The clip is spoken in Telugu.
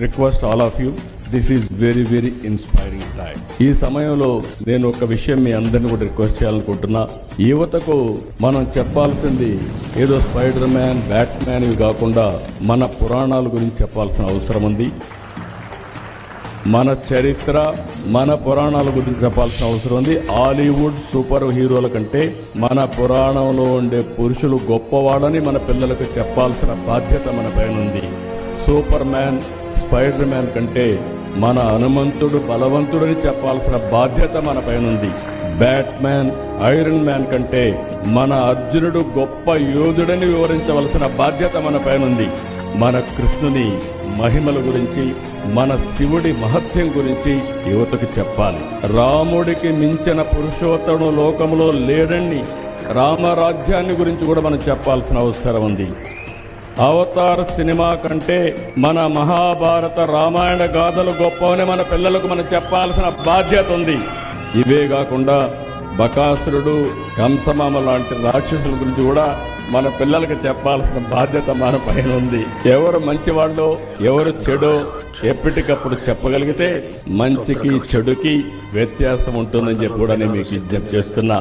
Request all of you, this is very inspiring time. ఈ సమయంలో నేను ఒక విషయం మీ అందరిని కూడా రిక్వెస్ట్ చేయాలనుకుంటున్నా. యువతకు మనం చెప్పాల్సింది ఏదో స్పైడర్ మ్యాన్, బ్యాట్ మ్యాన్ ఇవి కాకుండా మన పురాణాల గురించి చెప్పాల్సిన అవసరం ఉంది. మన చరిత్ర, మన పురాణాల గురించి చెప్పాల్సిన అవసరం ఉంది. హాలీవుడ్ సూపర్ హీరోల కంటే మన పురాణంలో ఉండే పురుషులు గొప్పవాడని మన పిల్లలకు చెప్పాల్సిన బాధ్యత మన పైన ఉంది. సూపర్ మ్యాన్, స్పైడర్ మ్యాన్ కంటే మన హనుమంతుడు బలవంతుడని చెప్పాల్సిన బాధ్యత మన పైన ఉంది. బ్యాట్ మ్యాన్, ఐరన్ మ్యాన్ కంటే మన అర్జునుడు గొప్ప యోధుడని వివరించవలసిన బాధ్యత మన పైన ఉంది. మన కృష్ణుని మహిమల గురించి, మన శివుడి మహత్యం గురించి యువతకు చెప్పాలి. రాముడికి మించిన పురుషోత్తముడు లోకంలో లేడని రామరాజ్యాన్ని గురించి కూడా మనం చెప్పాల్సిన అవసరం ఉంది. అవతార్ సినిమా కంటే మన మహాభారత, రామాయణ గాథలు గొప్పవని మన పిల్లలకు మనం చెప్పాల్సిన బాధ్యత ఉంది. ఇవే కాకుండా బకాసురుడు, కంసమామ లాంటి రాక్షసుల గురించి కూడా మన పిల్లలకు చెప్పాల్సిన బాధ్యత మన పైన ఉంది. ఎవరు మంచివాళ్ళో ఎవరు చెడో ఎప్పటికప్పుడు చెప్పగలిగితే మంచికి చెడుకి వ్యత్యాసం ఉంటుందని చెప్పి కూడా నేను మీకు విజ్ఞప్తి చేస్తున్నా.